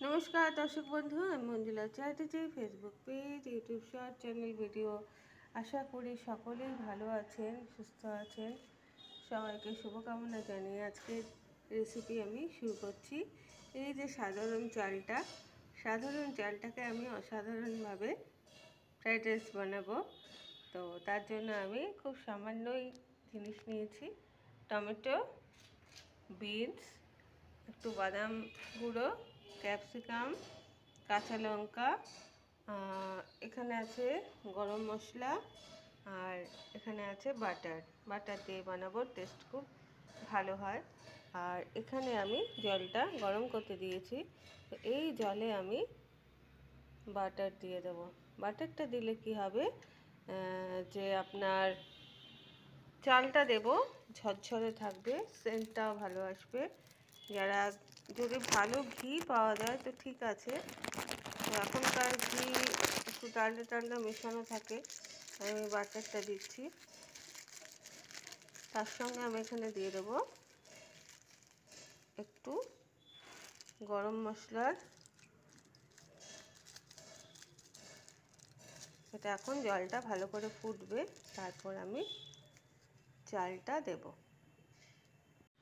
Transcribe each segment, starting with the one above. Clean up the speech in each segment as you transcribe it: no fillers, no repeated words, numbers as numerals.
নমস্কার দর্শক বন্ধু, আমি Manjula Chatterjee. Facebook page, YouTube short channel, video. আশা করি সকলেই ভালো আছেন, সুস্থ আছেন। সবাইকে শুভকামনা জানিয়ে আজকের রেসিপি আমি শুরু করছি। এই যে সাধারণ চালটাকে আমি অসাধারণভাবে ফ্রাইড রাইস বানাবো। তো তার জন্য আমি খুব সামান্যই জিনিস নিয়েছি। টমেটো, বিনস, একটু বাদাম গুঁড়ো, ক্যাপসিকাম, কাঁচা লঙ্কা, এখানে আছে গরম মশলা, আর এখানে আছে বাটার দিয়ে বানাবো, টেস্ট খুব ভালো হয়। আর এখানে আমি জলটা গরম করতে দিয়েছি। তো এই জলে আমি বাটার দিয়ে দেবো। বাটারটা দিলে কি হবে, যে আপনার চালটা দেব ঝরঝরে থাকবে, সেন্টটাও ভালো আসবে। যারা যদি ভালো ঘি পাওয়া যায় তো ঠিক আছে, এখনকার ঘি একটু ডালডা মেশানো থাকে। আমি বাটারটা দিচ্ছি, তার সঙ্গে আমি এখানে দিয়ে দেবো একটু গরম মশলার। এটা এখন জলটা ভালো করে ফুটবে, তারপর আমি চালটা দেব।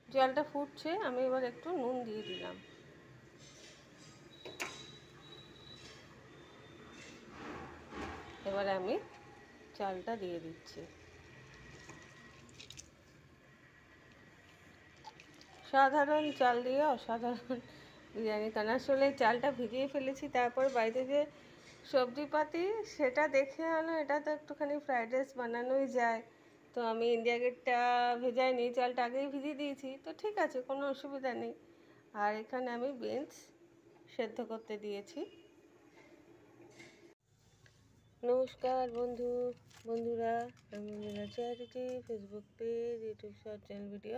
জলটা ফুটছে, আমি এবার একটু নুন দিয়ে দিলাম। এবার আমি চালটা দিয়ে দিচ্ছি। সাধারণ চাল দিয়ে অসাধারণ বিরিয়ানি, কারণ আসলে চালটা ভিজিয়ে ফেলেছি, তারপর বাড়িতে যে সবজিপাতি সেটা দেখে আনো, এটা তো একটুখানি ফ্রাইড রাইস বানানোই যায়। তো আমি ইন্ডিয়া গেটটা ভেজাইনি, চালটা আগেই ভিজিয়ে দিয়েছি, তো ঠিক আছে, কোনো অসুবিধা নেই। আর এখানে আমি বিনস সেদ্ধ করতে দিয়েছি। নমস্কার বন্ধুরা, আমি Manjula Chatterjee. Facebook page, YouTube short channel, video.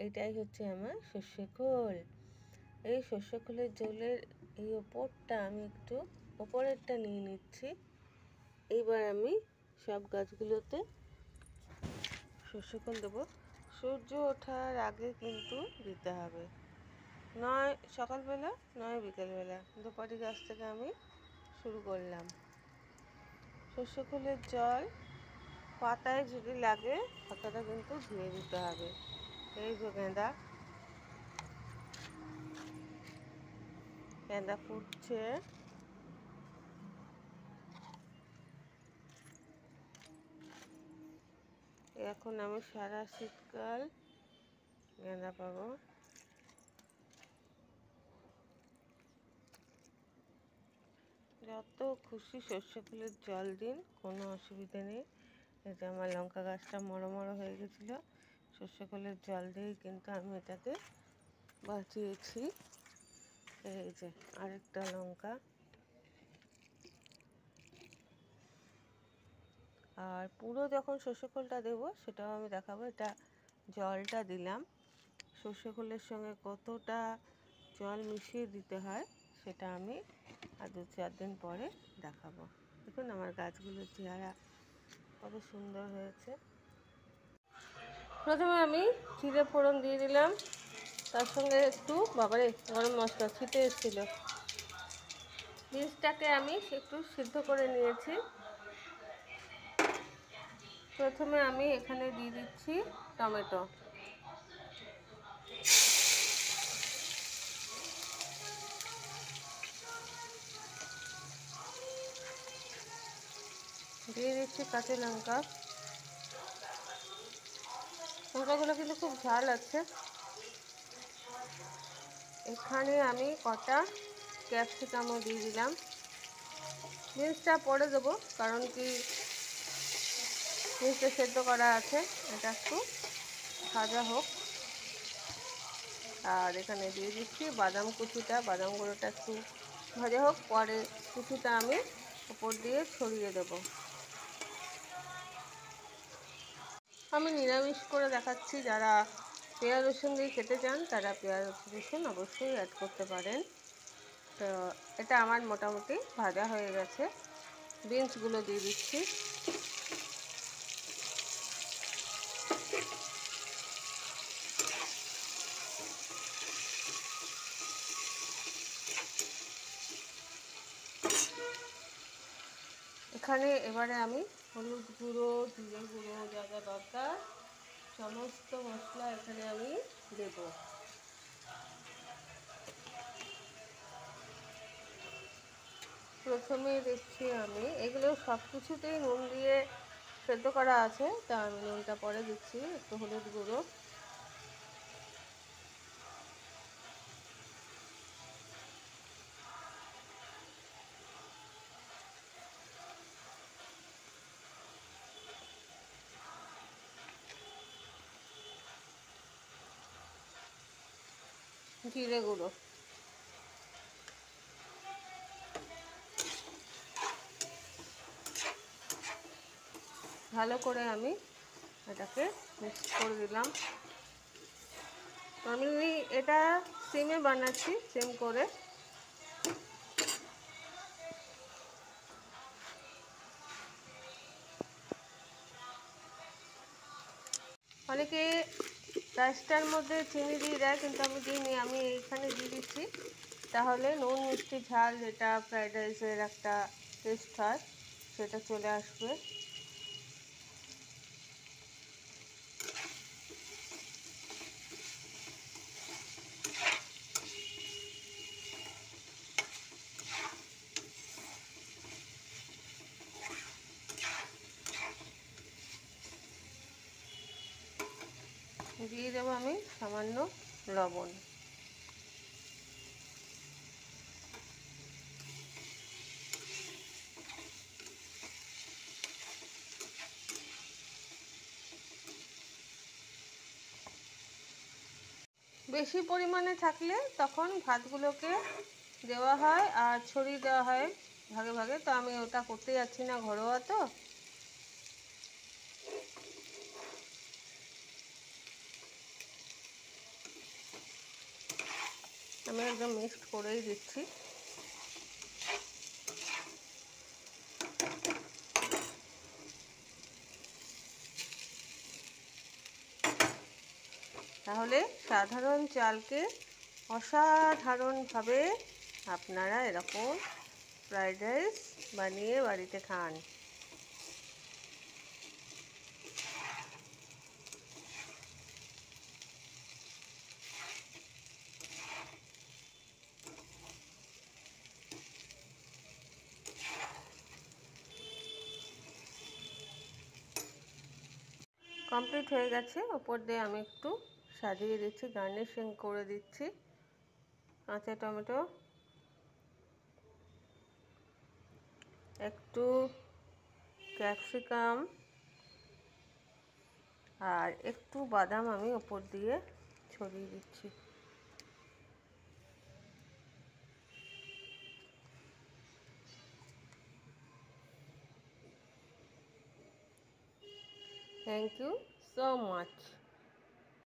এটাই হচ্ছে আমার সর্ষে খোল। এই সর্ষে খোলের ঝোলের এই ওপরটা আমি একটু ওপরেরটা নিয়ে নিচ্ছি। এইবার আমি সব গাছগুলোতে সর্ষে খোল দেবো। সূর্য ওঠার আগে কিন্তু দিতে হবে, নয় সকালবেলা নয় বিকেলবেলা, দুপাটি গাছ থেকে আমি শুরু করলাম। সর্ষে খোলের জল পাতায় যদি লাগে, পাতাটা কিন্তু ধুয়ে দিতে হবে। এই যে গেঁদা ফুটছে। এখন আমি সারা শীতকাল গেঁদা পাবো। যত খুশি সর্ষে ফুলের জল দিন, কোনো অসুবিধা নেই। এই যে আমার লঙ্কা গাছটা মরো হয়ে গেছিলো, সর্ষে ফুলের জল দিয়েই কিন্তু আমি এটাকে বাঁচিয়েছি। এই যে আরেকটা লঙ্কা। আর পুরো যখন সর্ষে খোলটা দেবো সেটাও আমি দেখাবো। এটা জলটা দিলাম, সর্ষে খোলের সঙ্গে কতটা জল মিশিয়ে দিতে হয় সেটা আমি আর 2-4 দিন পরে দেখাবো। দেখুন আমার গাছগুলোর চেহারা কত সুন্দর হয়েছে। প্রথমে আমি জিরে ফোড়ন দিয়ে দিলাম, তার সঙ্গে একটু গরম মশলা ছিটে এসেছিল। বীজটাকে আমি একটু সিদ্ধ করে নিয়েছি। প্রথমে আমি এখানে দিয়ে দিচ্ছি টমেটো। দিয়ে দিচ্ছি কাঁচা লঙ্কা। লঙ্কাগুলো কিন্তু খুব ঝাল আছে। এখানে আমি কটা ক্যাপসিকামও দিয়ে দিলাম। বিনসটা পরে দেবো, কারণ কি বিনসটা সেদ্ধ করা আছে, এটা একটু ভাজা হোক। আর এখানে দিয়ে দিচ্ছি বাদাম কুচিটা, বাদাম গুঁড়োটা একটু ভাজা হোক, পরে কুচিটা আমি উপর দিয়ে ছড়িয়ে দেবো। আমি নিরামিষ করে দেখাচ্ছি, যারা পেঁয়াজ রসুন দিয়ে খেতে চান তারা পেঁয়াজ রসুন অবশ্যই অ্যাড করতে পারেন। তো এটা আমার মোটামুটি ভাজা হয়ে গেছে। বিনসগুলো দিয়ে দিচ্ছি। এখানে এবারে আমি হলুদ গুঁড়ো, জিরে গুঁড়ো, যা যা দরকার সমস্ত মশলা এখানে আমি দেব। প্রথমে দিচ্ছি আমি, এগুলো সব কিছুতেই নুন দিয়ে সেদ্ধ করা আছে, তা আমি নুনটা পরে দিচ্ছি। একটু হলুদ গুঁড়ো, জিরে গুঁড়ো, ভালো করে আমি এটাকে মিক্স করে দিলাম। আমি এটা সিমে বানাচ্ছি, সিম করে। অনেকে রাইসটার মধ্যে চিনি দিয়ে দেয়, কিন্তু আমি দিইনি, আমি এইখানে দিয়ে দিচ্ছি। তাহলে নুন মিষ্টি ঝাল যেটা ফ্রাইড রাইসের একটা টেস্ট হয় সেটা চলে আসবে। দিয়ে দেবো আমি সামান্য লবণ। বেশি পরিমাণে থাকলে তখন ভাতগুলোকে দেওয়া হয় আর ছড়িয়ে দেওয়া হয় ভাগে ভাগে, তো আমি ওটা করতে যাচ্ছি না, ঘরোয়া তো। আমি একদম মিক্সড করেই দিচ্ছি। তাহলে সাধারণ চালকে অসাধারণভাবে আপনারা এরকম ফ্রাইড রাইস বানিয়ে বাড়িতে খান। কমপ্লিট হয়ে গেছে। ওপর দিয়ে আমি একটু সাজিয়ে দিচ্ছি, গার্নিশিং করে দিচ্ছি কাঁচা টমেটো, একটু ক্যাপসিকাম আর একটু বাদাম আমি ওপর দিয়ে ছড়িয়ে দিচ্ছি। Thank you so much.